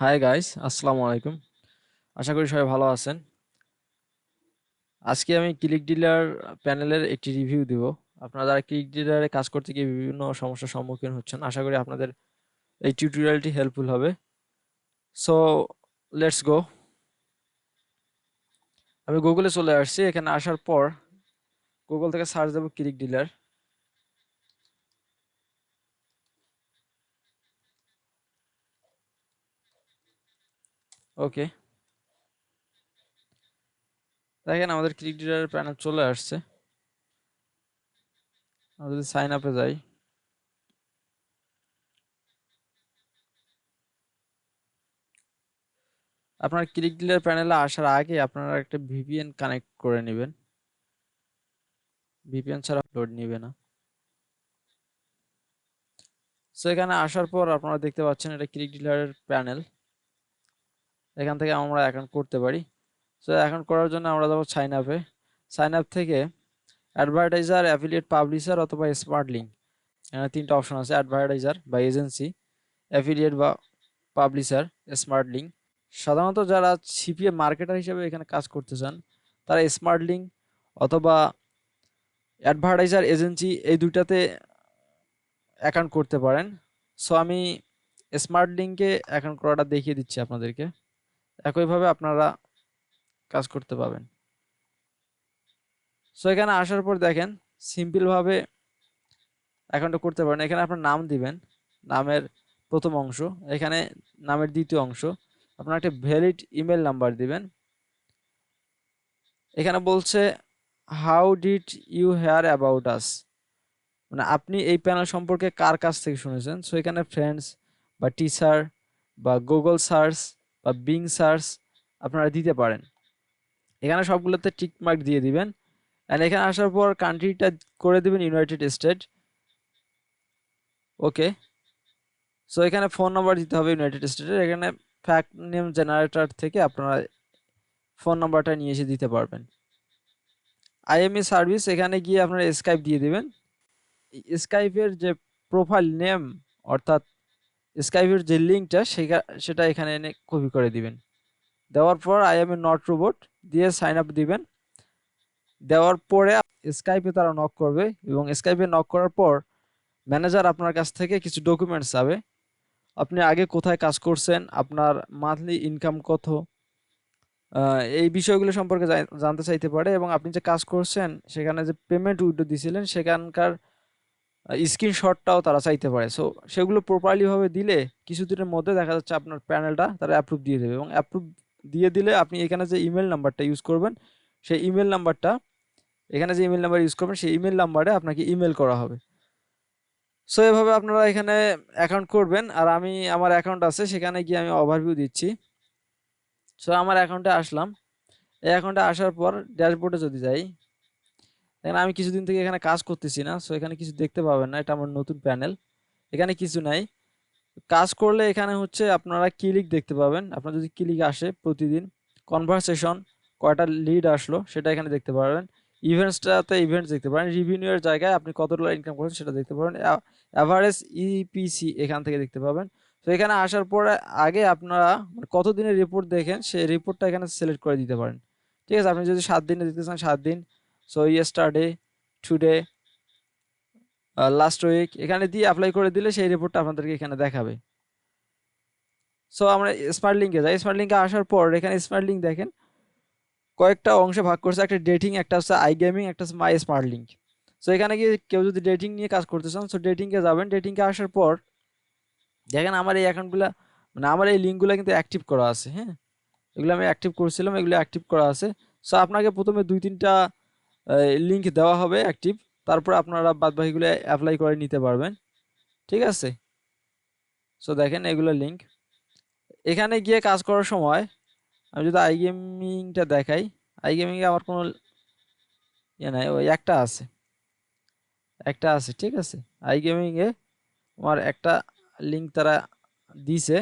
Hi guys, আসসালামু আলাইকুম। আশা করি সবাই ভালো আছেন। আজকে আমি ক্লিক ডিলার প্যানেলের একটি রিভিউ দিব। আপনারা যারা ক্লিক ডিলারে কাজ করতে গিয়ে বিভিন্ন সমস্যার সম্মুখীন হচ্ছেন, আশা করি আপনাদের এই টিউটোরিয়ালটি হেল্পফুল হবে। So let's go. আমি গুগলে চলে আসছি। এখানে আসার পর গুগল থেকে সার্চ দেব ক্লিক ডিলার। ওকে, দেখেন আমাদের ক্লিক ডিলার প্যানেল চলে আসছে। আমরা যদি সাইন আপে যাই, আপনার ক্লিক ডিলার প্যানেলে আসার আগে আপনারা একটা ভিপিএন কানেক্ট করে নেবেন। ভিপিএন ছাড়া লোড নিবে না। সো এখানে আসার পর আপনারা দেখতে পাচ্ছেন এটা ক্লিক ডিলারের প্যানেল। এখান থেকে আমরা অ্যাকাউন্ট করতে পারি। সো অ্যাকাউন্ট করার জন্য আমরা যাবো সাইন আপে। সাইন আপ থেকে অ্যাডভার্টাইজার, অ্যাফিলিয়েট, পাবলিশার অথবা স্মার্ট লিঙ্ক, এখানে তিনটা অপশন আছে: অ্যাডভার্টাইজার বা এজেন্সি, অ্যাফিলিয়েট বা পাবলিশার, স্মার্ট লিঙ্ক। সাধারণত যারা সিপিএ মার্কেটার হিসেবে এখানে কাজ করতে চান তারা স্মার্ট লিঙ্ক অথবা অ্যাডভার্টাইজার, এজেন্সি এই দুইটাতে অ্যাকাউন্ট করতে পারেন। সো আমি স্মার্ট লিঙ্কে অ্যাকাউন্ট করাটা দেখিয়ে দিচ্ছি আপনাদেরকে। একইভাবে আপনারা কাজ করতে পাবেন। সো এখানে আসার পর দেখেন সিম্পলভাবে অ্যাকাউন্টটা করতে পারেন। এখানে আপনার নাম দিবেন, নামের প্রথম অংশ, এখানে নামের দ্বিতীয় অংশ, আপনার একটা ভ্যালিড ইমেল নাম্বার দিবেন। এখানে বলছে how did you hear about us, মানে আপনি এই প্যানেল সম্পর্কে কার কাছ থেকে শুনেছেন। সো এখানে ফ্রেন্ডস বা টিচার বা গুগল সার্চ বা বিং সার্চ আপনারা দিতে পারেন। এখানে সবগুলোতে টিক মার্ক দিয়ে দিবেন। অ্যান্ড এখানে আসার পর কান্ট্রিটা করে দিবেন ইউনাইটেড স্টেট। ওকে, সো এখানে ফোন নাম্বার দিতে হবে ইউনাইটেড স্টেটের। এখানে ফ্যাক্ট নেম জেনারেটর থেকে আপনারা ফোন নাম্বারটা নিয়ে এসে দিতে পারবেন। আইএমই সার্ভিস, এখানে গিয়ে আপনারা স্কাইপ দিয়ে দিবেন। স্কাইপের যে প্রোফাইল নেম অর্থাৎ স্কাইপের যে লিঙ্কটা সেটা এখানে এনে কপি করে দিবেন। দেওয়ার পর I M A not robot দিয়ে সাইন আপ দিবেন। দেওয়ার পরে স্কাইপে তারা নক করবে এবং স্কাইপে নক করার পর ম্যানেজার আপনার কাছ থেকে কিছু ডকুমেন্টস চাবে। আপনি আগে কোথায় কাজ করছেন, আপনার মান্থলি ইনকাম কত, এই বিষয়গুলো সম্পর্কে জানতে চাইতে পারে। এবং আপনি যে কাজ করছেন সেখানে যে পেমেন্ট উইথড্র দিয়েছিলেন সেখানকার স্ক্রিনশটটাও তারা চাইতে পারে। সো সেগুলো প্রপারলি ভাবে দিলে কিছুদিনের মধ্যে দেখা যাচ্ছে আপনার প্যানেলটা তারা অ্যাপ্রুভ দিয়ে দেবে। এবং অ্যাপ্রুভ দিয়ে দিলে আপনি এখানে যে ইমেল নাম্বারটা ইউজ করবেন সেই ইমেল নাম্বারটা, এখানে যে ইমেল নাম্বার ইউজ করবেন সেই ইমেল নাম্বারে আপনাকে ইমেল করা হবে। সো এভাবে আপনারা এখানে অ্যাকাউন্ট করবেন। আর আমি আমার অ্যাকাউন্ট আছে, সেখানে গিয়ে আমি ওভারভিউ দিচ্ছি। সো আমার অ্যাকাউন্টে আসলাম। এই অ্যাকাউন্টে আসার পর ড্যাশবোর্ডে যদি যাই, এখানে আমি কিছুদিন থেকে এখানে কাজ করতেছি না, সো এখানে কিছু দেখতে পাবেন না, এটা আমার নতুন প্যানেল। এখানে কিছু নাই। কাজ করলে এখানে হচ্ছে আপনারা ক্লিক দেখতে পাবেন। আপনার যদি ক্লিক আসে প্রতিদিন, কনভারসেশন কয়টা লিড আসলো সেটা এখানে দেখতে পারবেন। ইভেন্টসটাতে ইভেন্টস দেখতে পারেন। রিভিনিউয়ের জায়গায় আপনি কত ডলার ইনকাম করেছেন সেটা দেখতে পাবেন। অ্যাভারেজ ইপিসি এখান থেকে দেখতে পাবেন। তো এখানে আসার পরে আগে আপনারা মানে কত দিনের রিপোর্ট দেখেন সেই রিপোর্টটা এখানে সিলেক্ট করে দিতে পারেন। ঠিক আছে, আপনি যদি 7 দিনে দিতে চান 7 দিন। So yesterday, today, last week এখানে দিয়ে অ্যাপ্লাই করে দিলে সেই রিপোর্টটা আপনাদেরকে এখানে দেখাবে। সো আমরা স্মার্ট লিঙ্কে যাই। স্মার্ট লিঙ্কে আসার পর এখানে স্মার্ট লিঙ্ক দেখেন কয়েকটা অংশে ভাগ করছে। একটা ডেটিং, একটা হচ্ছে আই গেমিং, একটা হচ্ছে মাই স্মার্ট লিঙ্ক। সো এখানে গিয়ে কেউ যদি ডেটিং নিয়ে কাজ করতে চান, সো ডেটিংয়ে যাবেন। ডেটিংয়ে আসার পর দেখেন আমার এই অ্যাকাউন্টগুলো মানে আমার এই লিঙ্কগুলো কিন্তু অ্যাক্টিভ করা আছে। হ্যাঁ, এগুলো আমি অ্যাক্টিভ করছিলাম, এগুলো অ্যাক্টিভ করা আছে। সো আপনাকে প্রথমে 2-3টা লিঙ্ক দেওয়া হবে অ্যাক্টিভ, তারপর আপনারা বাদবাকিগুলো অ্যাপ্লাই করে নিতে পারবেন। ঠিক আছে, সো দেখেন এগুলো লিঙ্ক। এখানে গিয়ে কাজ করার সময় আমি যদি আই গেমিংটা দেখাই, আই গেমিংয়ে আমার কোনো ইয়ে নাই, ওই একটা আছে, একটা আছে। ঠিক আছে, আই গেমিংয়ে আমার একটা লিঙ্ক তারা দিছে,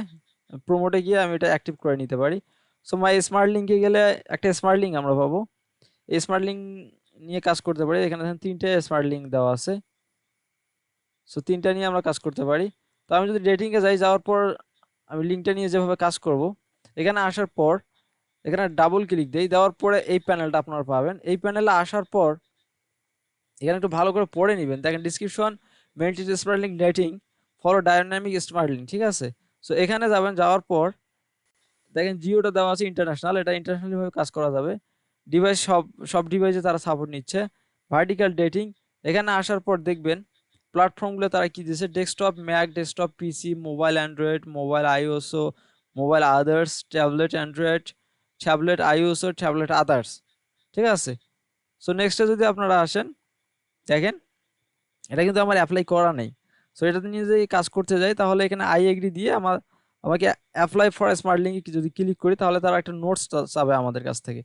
প্রোমোটে গিয়ে আমি এটা অ্যাক্টিভ করে নিতে পারি। সো মাই স্মার্ট লিঙ্কে গেলে একটা স্মার্ট লিঙ্ক আমরা পাবো। এই স্মার্ট লিঙ্ক নিয়ে কাজ করতে পারি। এখানে 3টে স্মার্ট লিঙ্ক দেওয়া আছে। সো 3টা নিয়ে আমরা কাজ করতে পারি। তো আমি যদি ডেটিংয়ে যাই, যাওয়ার পর আমি লিঙ্কটা নিয়ে যেভাবে কাজ করব, এখানে আসার পর এখানে ডাবল ক্লিক দেই, দেওয়ার পরে এই প্যানেলটা আপনারা পাবেন। এই প্যানেলে আসার পর এখানে একটু ভালো করে পড়ে নেবেন। দেখেন description, maintain smart link netting, follow dynamic smart link, ঠিক আছে। সো এখানে যাবেন, যাওয়ার পর দেখেন জিওটা দেওয়া আছে ইন্টারন্যাশনাল, এটা ইন্টারন্যাশনালি ভাবে কাজ করা যাবে। ডিভাইস সব ডিভাইসে তারা সাপোর্ট নিচ্ছে। ভার্টিক্যাল ডেটিং, এখানে আসার পর দেখবেন প্ল্যাটফর্মগুলো তারা কি দিয়েছে, desktop Mac, desktop PC, mobile Android, mobile আইওএসও, mobile others, tablet Android, tablet আইওএসও, ট্যাবলেট আদার্স, ঠিক আছে। সো নেক্সটে যদি আপনারা আসেন, দেখেন এটা কিন্তু আমার অ্যাপ্লাই করা নেই। সো এটাতে নিয়ে যদি কাজ করতে যাই, তাহলে এখানে আই এগ্রি দিয়ে আমাকে অ্যাপ্লাই ফর স্মার্ট লিঙ্কে যদি ক্লিক করি, তাহলে তারা একটা নোটস চাবে আমাদের কাছ থেকে।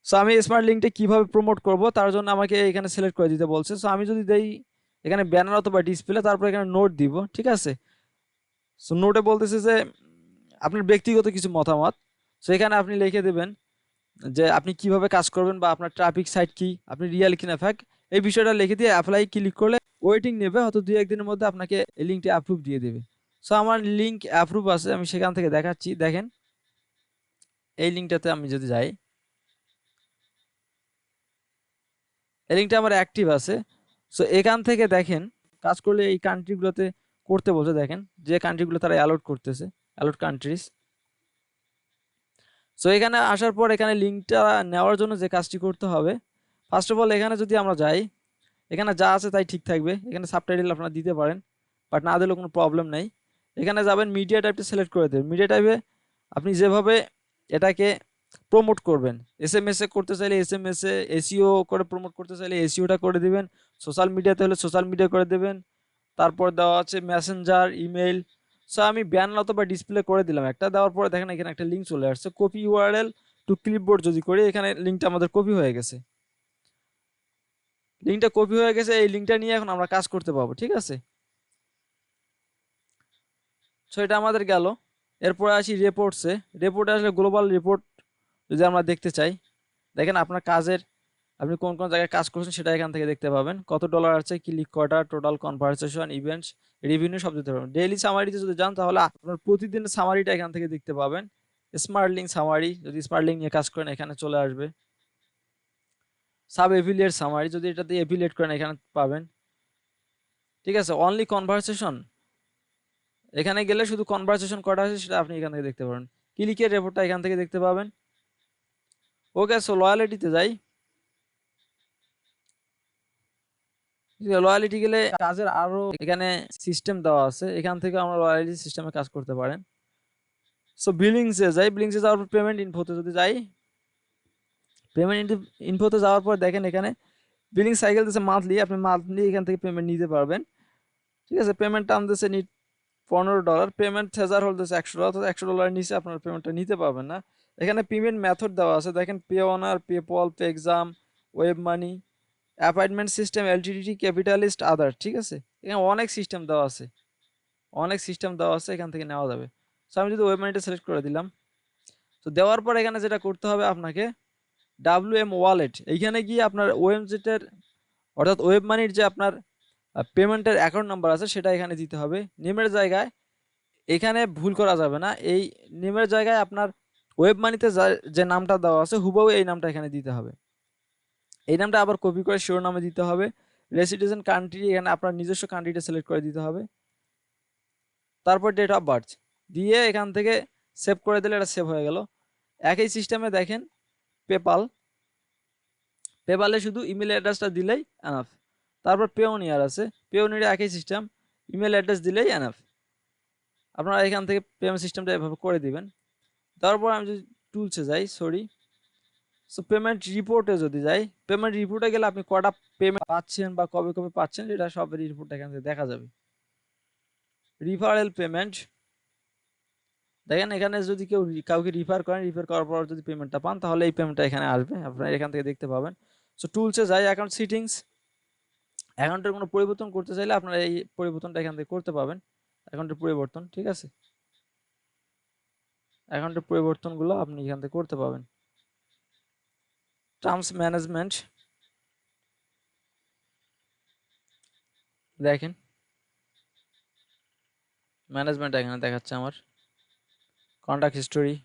সো আমি স্মার্ট লিঙ্কটা কিভাবে প্রমোট করব, তার জন্য আমাকে এখানে সিলেক্ট করে দিতে বলছে। সো আমি যদি দেই এখানে ব্যানার অথবা ডিসপ্লে, তারপর এখানে নোট দিব, ঠিক আছে। সো নোটে বলতেছে যে আপনার ব্যক্তিগত কিছু মতামত। সো এখানে আপনি লিখে দেবেন যে আপনি কিভাবে কাজ করবেন বা আপনার ট্রাফিক সাইট কি, আপনি রিয়েল কিনা ফেক, এই বিষয়টা লিখে দিয়ে অ্যাপ্লাই ক্লিক করলে ওয়েটিং নেবে, হয়তো 2-1 দিনের মধ্যে আপনাকে এই লিঙ্কটি অ্যাপ্রুভ দিয়ে দেবে। সো আমার লিঙ্ক অ্যাপ্রুভ আছে, আমি সেখান থেকে দেখাচ্ছি। দেখেন এই লিঙ্কটাতে আমি যদি যাই, এই লিঙ্কটা আমার অ্যাক্টিভ আছে। সো এখান থেকে দেখেন কাজ করলে এই কান্ট্রিগুলোতে করতে বলছে, দেখেন যে কান্ট্রিগুলো তারা অ্যালট করতেছে, অ্যালট কান্ট্রিজ। সো এখানে আসার পর এখানে লিঙ্কটা নেওয়ার জন্য যে কাজটি করতে হবে, ফার্স্ট অফ অল এখানে যদি আমরা যাই, এখানে যা আছে তাই ঠিক থাকবে। এখানে সাবটাইটেল আপনারা দিতে পারেন, বাট না দিলেও কোনো প্রবলেম নাই। এখানে যাবেন, মিডিয়া টাইপটা সিলেক্ট করে দেবেন। মিডিয়া টাইপে আপনি যেভাবে এটাকে প্রমোট করবেন, এসএমএস এ করতে চাইলে এসএমএস এ, এসইও করে প্রমোট করতে চাইলে এসইওটা করে দিবেন, সোশ্যাল মিডিয়াতে হলে সোশ্যাল মিডিয়া করে দেবেন। তারপর দেওয়া আছে মেসেঞ্জার, ইমেল। সো আমি ব্যানার অথবা ডিসপ্লে করে দিলাম একটা, দেওয়ার পরে দেখেন এখানে একটা লিঙ্ক চলে আসছে, কপি ইউআরএল টু ক্লিপবোর্ড যদি করি, এখানে লিঙ্কটা আমাদের কপি হয়ে গেছে। লিঙ্কটা কপি হয়ে গেছে, এই লিঙ্কটা নিয়ে এখন আমরা কাজ করতে পারবো, ঠিক আছে। সো এটা আমাদের গেল। এরপরে আসি রিপোর্টসে। রিপোর্টে আসলে গ্লোবাল রিপোর্ট যদি আমরা দেখতে চাই, দেখেন আপনার কাজের আপনি কোন কোন জায়গায় কাজ করছেন সেটা এখান থেকে দেখতে পাবেন। কত ডলার আছে, ক্লিক কটা, টোটাল কনভারসেশন, ইভেন্টস, রেভিনিউ সব দিতে পারবেন। ডেইলি সামারিতে যদি যান, তাহলে আপনার প্রতিদিনের সামারিটা এখান থেকে দেখতে পাবেন। স্মার্ট লিঙ্ক সামারি, যদি স্মার্ট লিঙ্ক নিয়ে কাজ করেন এখানে চলে আসবে। সাব এফিলিয়েট সামারি, যদি এটাতে এফিলিয়েট করেন এখানে পাবেন, ঠিক আছে। অনলি কনভারসেশন, এখানে গেলে শুধু কনভারসেশন কটা আছে সেটা আপনি এখান থেকে দেখতে পাবেন। ক্লিকের রিপোর্টটা এখান থেকে দেখতে পাবেন। ওকে, সো লয়ালিটিতে যাই। লয়ালিটি গেলে কাজের আরো এখানে সিস্টেম দেওয়া আছে, এখান থেকে আমরা লয়ালিটি সিস্টেমে কাজ করতে পারেন। সো বিলিংসে যাই, বিলিংসে যাওয়ার পর পেমেন্ট ইনফোতে যদি যাই, পেমেন্ট ইনফোতে যাওয়ার পর দেখেন এখানে বিলিং সাইকেল দিচ্ছে মান্থলি, আপনি মান্থলি এখান থেকে পেমেন্ট নিতে পারবেন, ঠিক আছে। পেমেন্ট টার্ম দিচ্ছে $15, পেমেন্ট থ্রেজার হোল্ড দিচ্ছে $100, অর্থাৎ $100 নিচে আপনার পেমেন্টটা নিতে পারবেন না। এখানে পেমেন্ট মেথড দেওয়া আছে, দেখেন Payoneer, PayPal, Paxum, WebMoney, appointment system, LTD, capitalist, other, ঠিক আছে। এখানে অনেক সিস্টেম দেওয়া আছে, অনেক সিস্টেম দেওয়া আছে, এখান থেকে নেওয়া যাবে। সো আমি যদি ওয়েব মানিটা সিলেক্ট করে দিলাম, তো দেওয়ার পর এখানে যেটা করতে হবে আপনাকে, WM ওয়ালেট, এইখানে গিয়ে আপনার ওয়েবজেটের অর্থাৎ ওয়েব মানির যে আপনার পেমেন্টের অ্যাকাউন্ট নাম্বার আছে সেটা এখানে দিতে হবে। নেমের জায়গায় এখানে ভুল করা যাবে না, এই নেমের জায়গায় আপনার ওয়েব মানিতে যে নামটা দেওয়া আছে হুবহু এই নামটা এখানে দিতে হবে। এই নামটা আবার কপি করে শিরোনামে দিতে হবে। রেসিডেন্ট কান্ট্রি, এখানে আপনার নিজস্ব কান্ট্রিটা সিলেক্ট করে দিতে হবে। তারপর ডেট অফ বার্থ দিয়ে এখান থেকে সেভ করে দিলে এটা সেভ হয়ে গেল। একই সিস্টেমে দেখেন পেপাল, পেপালে শুধু ইমেল অ্যাড্রেসটা দিলেই এনাফ। তারপর পেওনিয়ার আছে, পেওনিয়ার একই সিস্টেম, ইমেল অ্যাড্রেস দিলেই এনাফ। আপনারা এখান থেকে পেমেন্ট সিস্টেমটা এভাবে করে দিবেন। তারপর আমি যদি টুলসে যাই, সো পেমেন্ট রিপোর্টে যদি যাই, পেমেন্ট রিপোর্টে গেলে আপনি কটা পেমেন্ট পাচ্ছেন বা কবে কবে পাচ্ছেন সেটা সব রিপোর্ট এখান থেকে দেখা যাবে। রিফারেল পেমেন্ট, দেখেন এখানে যদি কেউ কাউকে রিফার করেন, রিফার করার পর যদি পেমেন্টটা পান, তাহলে এই পেমেন্টটা এখানে আসবে, আপনারা এখান থেকে দেখতে পাবেন। সো টুলসে যাই, অ্যাকাউন্ট সিটিংস, অ্যাকাউন্টের কোনো পরিবর্তন করতে চাইলে আপনারা এই পরিবর্তনটা এখান থেকে করতে পাবেন। অ্যাকাউন্টের পরিবর্তন, ঠিক আছে, অ্যাকাউন্টের পরিবর্তনগুলো আপনি এখান থেকে করতে পাবেন। টার্মস ম্যানেজমেন্ট, দেখেন ম্যানেজমেন্ট এখানে দেখাচ্ছে আমার। কন্টাক্ট হিস্টোরি,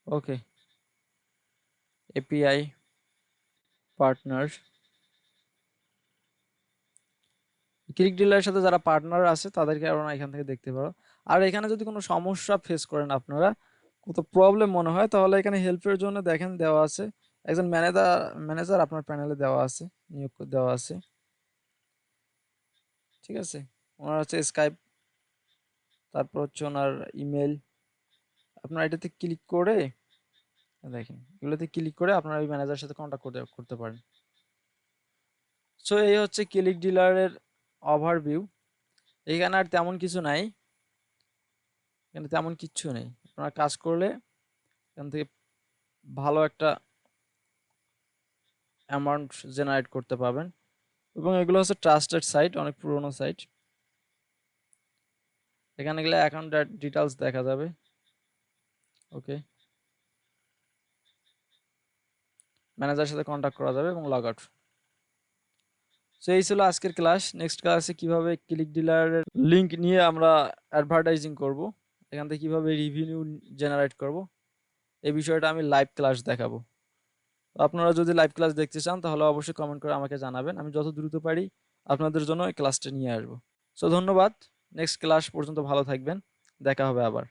ওকে, এপিআই পার্টনার, ক্লিক ডিলারের সাথে যারা পার্টনার আছে তাদেরকে আপনারা এখান থেকে দেখতে পারো। আর এখানে যদি কোনো সমস্যা ফেস করেন আপনারা, কোথাও প্রবলেম মনে হয়, তাহলে এখানে হেল্পের জন্য দেখেন দেওয়া আছে একজন ম্যানেজার আপনার প্যানেলে দেওয়া আছে, নিয়োগ দেওয়া আছে, ঠিক আছে। ওনার হচ্ছে স্কাইপ, তারপর হচ্ছে ওনার ইমেল। আপনারা এটাতে ক্লিক করে দেখেন, এগুলোতে ক্লিক করে আপনারা ওই ম্যানেজারের সাথে কন্ট্যাক্ট করতে পারেন। সো এই হচ্ছে ক্লিক ডিলারের ওভারভিউ। এখানে আর তেমন কিছু নাই, এখানে তেমন কিচ্ছু নেই। আপনারা কাজ করলে এখান থেকে ভালো একটা অ্যামাউন্ট জেনারেট করতে পারবেন। এবং এগুলো হচ্ছে ট্রাস্টেড সাইট, অনেক পুরনো সাইট। এখানে গেলে অ্যাকাউন্ট ডিটেলস দেখা যাবে, ওকে, ম্যানেজারের সাথে কন্ট্যাক্ট করা যাবে এবং লগ আউট। সো এই ছিল আজকের ক্লাস। নেক্সট ক্লাসে কিভাবে ক্লিক ডিলারের লিঙ্ক নিয়ে আমরা অ্যাডভার্টাইজিং করব, এখান থেকে কিভাবে রিভিনিউ জেনারেট করব, এই বিষয়টা আমি লাইভ ক্লাস দেখাবো। আপনারা যদি লাইভ ক্লাস দেখতে চান তাহলে অবশ্যই কমেন্ট করে আমাকে জানাবেন, আমি যত দ্রুত পারি আপনাদের জন্য এই ক্লাসটা নিয়ে আসবো। সো ধন্যবাদ, নেক্সট ক্লাস পর্যন্ত ভালো থাকবেন, দেখা হবে আবার।